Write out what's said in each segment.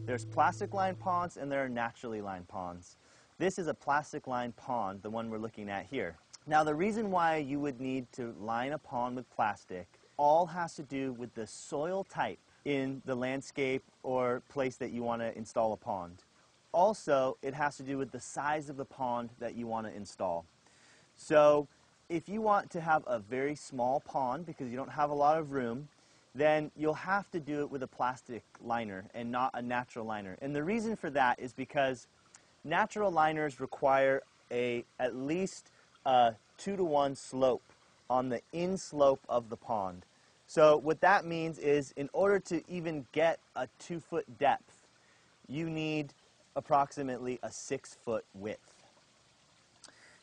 There's plastic-lined ponds and there are naturally lined ponds. This is a plastic-lined pond, the one we're looking at here. Now, the reason why you would need to line a pond with plastic all has to do with the soil type in the landscape or place that you want to install a pond. Also, it has to do with the size of the pond that you want to install. So, if you want to have a very small pond because you don't have a lot of room, then you'll have to do it with a plastic liner and not a natural liner. And the reason for that is because natural liners require at least a 2-to-1 slope on the in-slope of the pond. So what that means is in order to even get a 2-foot depth, you need approximately a 6-foot width.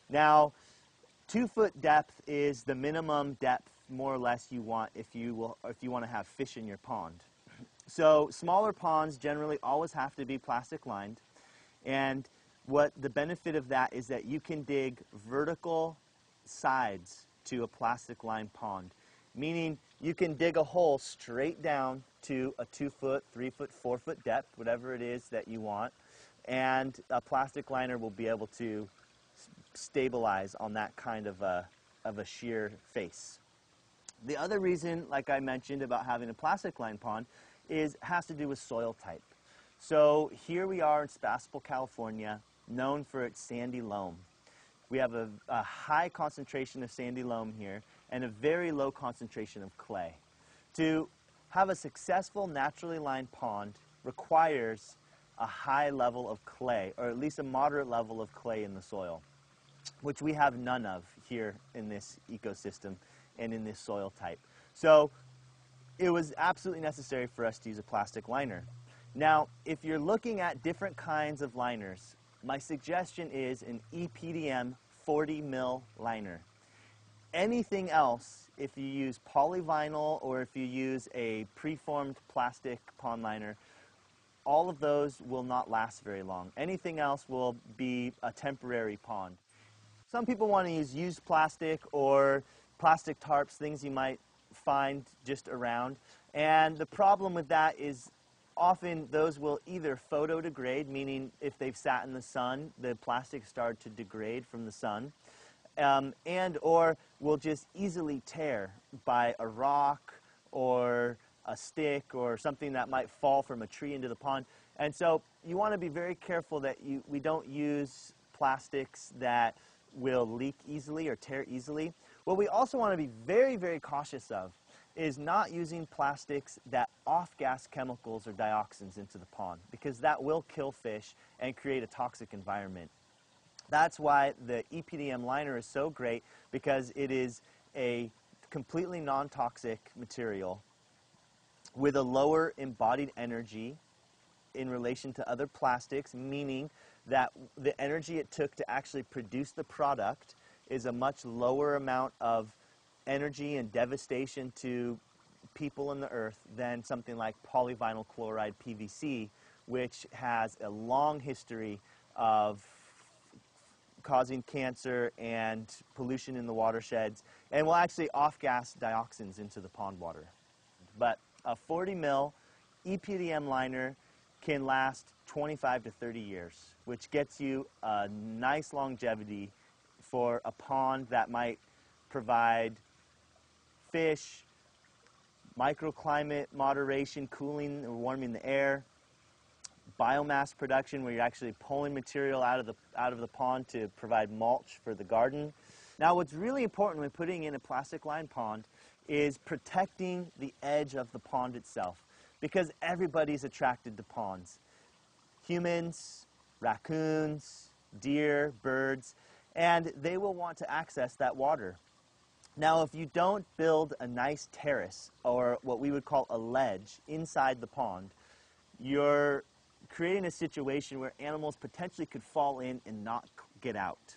Now, 2-foot depth is the minimum depth more or less you want if you want to have fish in your pond. So smaller ponds generally always have to be plastic lined, and what the benefit of that is that you can dig vertical sides to a plastic lined pond, meaning you can dig a hole straight down to a 2-foot, 3-foot, 4-foot depth, whatever it is that you want, and a plastic liner will be able to stabilize on that kind of a sheer face. The other reason, like I mentioned about having a plastic lined pond, has to do with soil type. So here we are in Sebastopol, California, known for its sandy loam. We have a high concentration of sandy loam here and a very low concentration of clay. To have a successful naturally lined pond requires a high level of clay, or at least a moderate level of clay in the soil, which we have none of here in this ecosystem and in this soil type. So it was absolutely necessary for us to use a plastic liner. Now, if you're looking at different kinds of liners, my suggestion is an EPDM 40 mil liner. Anything else, if you use polyvinyl or if you use a preformed plastic pond liner, all of those will not last very long. Anything else will be a temporary pond. Some people want to use used plastic or plastic tarps, things you might find just around. And the problem with that is often those will either photodegrade, meaning if they've sat in the sun, the plastic started to degrade from the sun, and or will just easily tear by a rock or a stick or something that might fall from a tree into the pond. And so you want to be very careful that we don't use plastics that will leak easily or tear easily. What we also want to be very, very cautious of is not using plastics that off-gas chemicals or dioxins into the pond, because that will kill fish and create a toxic environment. That's why the EPDM liner is so great, because it is a completely non-toxic material with a lower embodied energy in relation to other plastics, meaning that the energy it took to actually produce the product is a much lower amount of energy and devastation to people in the earth than something like polyvinyl chloride PVC, which has a long history of causing cancer and pollution in the watersheds, and will actually off-gas dioxins into the pond water. But a 40 mil EPDM liner can last 25 to 30 years, which gets you a nice longevity for a pond that might provide fish, microclimate moderation, cooling or warming the air, biomass production where you're actually pulling material out of the pond to provide mulch for the garden. Now, what's really important when putting in a plastic lined pond is protecting the edge of the pond itself, because everybody's attracted to ponds. Humans, raccoons, deer, birds, and they will want to access that water. Now, if you don't build a nice terrace, or what we would call a ledge, inside the pond, you're creating a situation where animals potentially could fall in and not get out.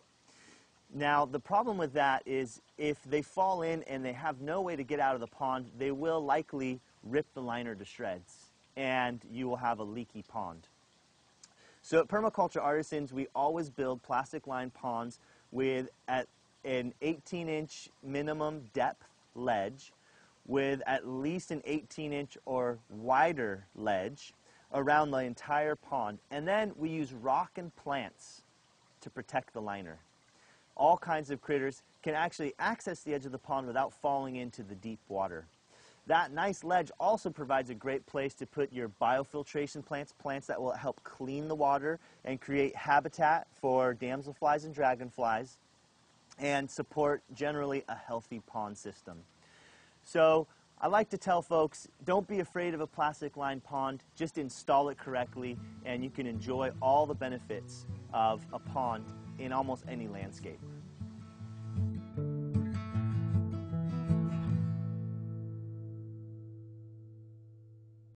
Now, the problem with that is if they fall in and they have no way to get out of the pond, they will likely rip the liner to shreds, and you will have a leaky pond. So at Permaculture Artisans, we always build plastic-lined ponds with an 18-inch minimum depth ledge with at least an 18-inch or wider ledge around the entire pond. And then we use rock and plants to protect the liner. All kinds of critters can actually access the edge of the pond without falling into the deep water. That nice ledge also provides a great place to put your biofiltration plants, plants that will help clean the water and create habitat for damselflies and dragonflies and support generally a healthy pond system. So I like to tell folks, don't be afraid of a plastic-lined pond, just install it correctly and you can enjoy all the benefits of a pond in almost any landscape.